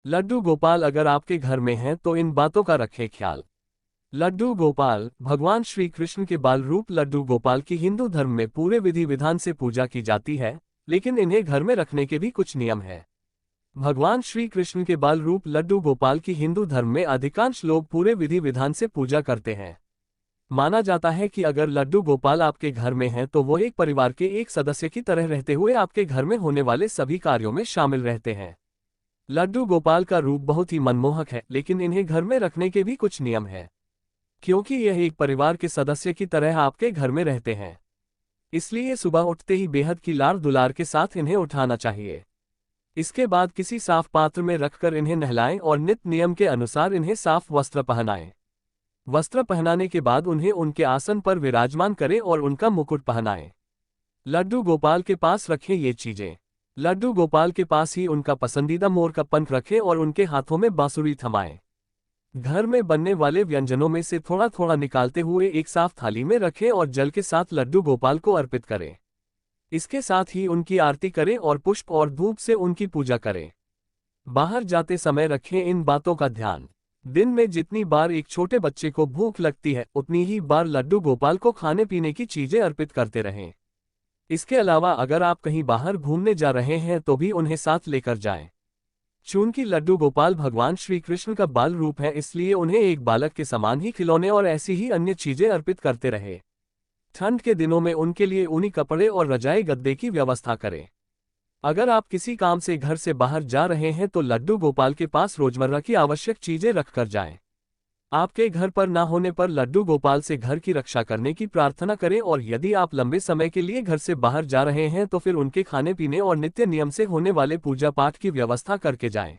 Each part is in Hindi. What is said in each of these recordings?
लड्डू गोपाल अगर आपके घर में हैं तो इन बातों का रखें ख्याल। लड्डू गोपाल भगवान श्री कृष्ण के बाल रूप लड्डू गोपाल की हिंदू धर्म में पूरे विधि विधान से पूजा की जाती है, लेकिन इन्हें घर में रखने के भी कुछ नियम है। भगवान श्री कृष्ण के बाल रूप लड्डू गोपाल की हिंदू धर्म में अधिकांश लोग पूरे विधि विधान से पूजा करते हैं। माना जाता है कि अगर लड्डू गोपाल आपके घर में हैं तो वो एक परिवार के एक सदस्य की तरह रहते हुए आपके घर में होने वाले सभी कार्यों में शामिल रहते हैं। लड्डू गोपाल का रूप बहुत ही मनमोहक है, लेकिन इन्हें घर में रखने के भी कुछ नियम है। क्योंकि यह एक परिवार के सदस्य की तरह आपके घर में रहते हैं, इसलिए सुबह उठते ही बेहद की लाड़ दुलार के साथ इन्हें उठाना चाहिए। इसके बाद किसी साफ पात्र में रखकर इन्हें नहलाएं और नित्य नियम के अनुसार इन्हें साफ वस्त्र पहनाएं। वस्त्र पहनाने के बाद उन्हें उनके आसन पर विराजमान करें और उनका मुकुट पहनाएं। लड्डू गोपाल के पास रखें ये चीजें। लड्डू गोपाल के पास ही उनका पसंदीदा मोर का पंख रखें और उनके हाथों में बांसुरी थमाएं। घर में बनने वाले व्यंजनों में से थोड़ा थोड़ा निकालते हुए एक साफ थाली में रखें और जल के साथ लड्डू गोपाल को अर्पित करें। इसके साथ ही उनकी आरती करें और पुष्प और धूप से उनकी पूजा करें। बाहर जाते समय रखें इन बातों का ध्यान। दिन में जितनी बार एक छोटे बच्चे को भूख लगती है, उतनी ही बार लड्डू गोपाल को खाने पीने की चीजें अर्पित करते रहें। इसके अलावा अगर आप कहीं बाहर घूमने जा रहे हैं तो भी उन्हें साथ लेकर जाएं। चूंकि लड्डू गोपाल भगवान श्री कृष्ण का बाल रूप है, इसलिए उन्हें एक बालक के समान ही खिलौने और ऐसी ही अन्य चीजें अर्पित करते रहे। ठंड के दिनों में उनके लिए ऊनी कपड़े और रजाई गद्दे की व्यवस्था करें। अगर आप किसी काम से घर से बाहर जा रहे हैं तो लड्डू गोपाल के पास रोजमर्रा की आवश्यक चीजें रखकर जाएं। आपके घर पर ना होने पर लड्डू गोपाल से घर की रक्षा करने की प्रार्थना करें, और यदि आप लंबे समय के लिए घर से बाहर जा रहे हैं तो फिर उनके खाने पीने और नित्य नियम से होने वाले पूजा पाठ की व्यवस्था करके जाएं।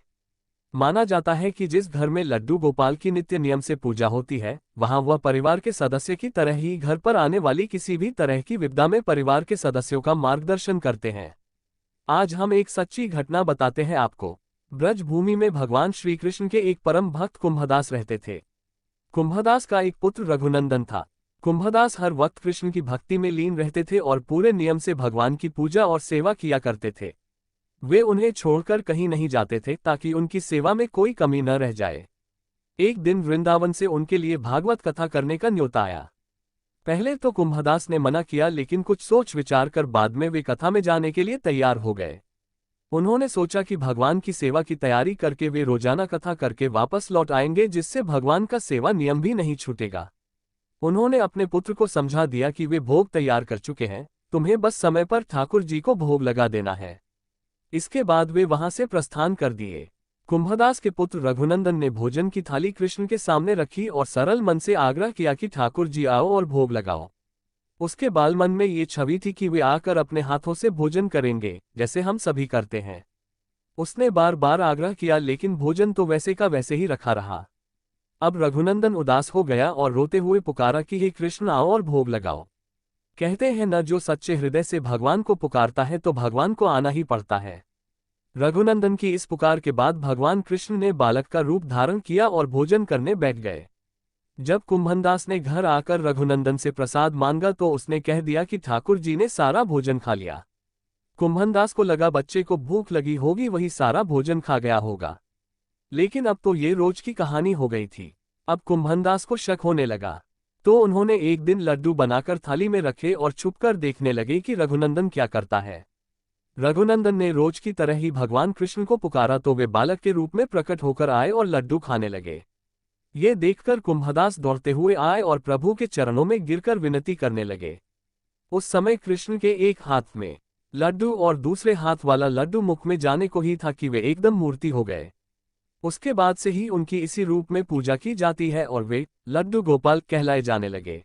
माना जाता है कि जिस घर में लड्डू गोपाल की नित्य नियम से पूजा होती है, वहां वह परिवार के सदस्य की तरह ही घर पर आने वाली किसी भी तरह की विपदा में परिवार के सदस्यों का मार्गदर्शन करते हैं। आज हम एक सच्ची घटना बताते हैं आपको। ब्रज भूमि में भगवान श्री कृष्ण के एक परम भक्त कुंभदास रहते थे। कुंभदास का एक पुत्र रघुनंदन था। कुंभदास हर वक्त कृष्ण की भक्ति में लीन रहते थे और पूरे नियम से भगवान की पूजा और सेवा किया करते थे। वे उन्हें छोड़कर कहीं नहीं जाते थे ताकि उनकी सेवा में कोई कमी न रह जाए। एक दिन वृंदावन से उनके लिए भागवत कथा करने का न्योता आया। पहले तो कुंभदास ने मना किया, लेकिन कुछ सोच विचार कर बाद में वे कथा में जाने के लिए तैयार हो गए। उन्होंने सोचा कि भगवान की सेवा की तैयारी करके वे रोजाना कथा करके वापस लौट आएंगे, जिससे भगवान का सेवा नियम भी नहीं छूटेगा। उन्होंने अपने पुत्र को समझा दिया कि वे भोग तैयार कर चुके हैं, तुम्हें बस समय पर ठाकुर जी को भोग लगा देना है। इसके बाद वे वहां से प्रस्थान कर दिए। कुंभदास के पुत्र रघुनंदन ने भोजन की थाली कृष्ण के सामने रखी और सरल मन से आग्रह किया कि ठाकुर जी आओ और भोग लगाओ। उसके बाल मन में ये छवि थी कि वे आकर अपने हाथों से भोजन करेंगे, जैसे हम सभी करते हैं। उसने बार बार आग्रह किया, लेकिन भोजन तो वैसे का वैसे ही रखा रहा। अब रघुनंदन उदास हो गया और रोते हुए पुकारा कि हे कृष्ण आओ और भोग लगाओ। कहते हैं न, जो सच्चे हृदय से भगवान को पुकारता है तो भगवान को आना ही पड़ता है। रघुनंदन की इस पुकार के बाद भगवान कृष्ण ने बालक का रूप धारण किया और भोजन करने बैठ गए। जब कुंभदास ने घर आकर रघुनंदन से प्रसाद मांगा तो उसने कह दिया कि ठाकुर जी ने सारा भोजन खा लिया। कुंभदास को लगा बच्चे को भूख लगी होगी, वही सारा भोजन खा गया होगा। लेकिन अब तो ये रोज की कहानी हो गई थी। अब कुंभदास को शक होने लगा, तो उन्होंने एक दिन लड्डू बनाकर थाली में रखे और छुपकर देखने लगे कि रघुनंदन क्या करता है। रघुनंदन ने रोज की तरह ही भगवान कृष्ण को पुकारा तो वे बालक के रूप में प्रकट होकर आए और लड्डू खाने लगे। ये देखकर कुंभदास दौड़ते हुए आए और प्रभु के चरणों में गिरकर विनती करने लगे। उस समय कृष्ण के एक हाथ में लड्डू और दूसरे हाथ वाला लड्डू मुख में जाने को ही था कि वे एकदम मूर्ति हो गए। उसके बाद से ही उनकी इसी रूप में पूजा की जाती है और वे लड्डू गोपाल कहलाए जाने लगे।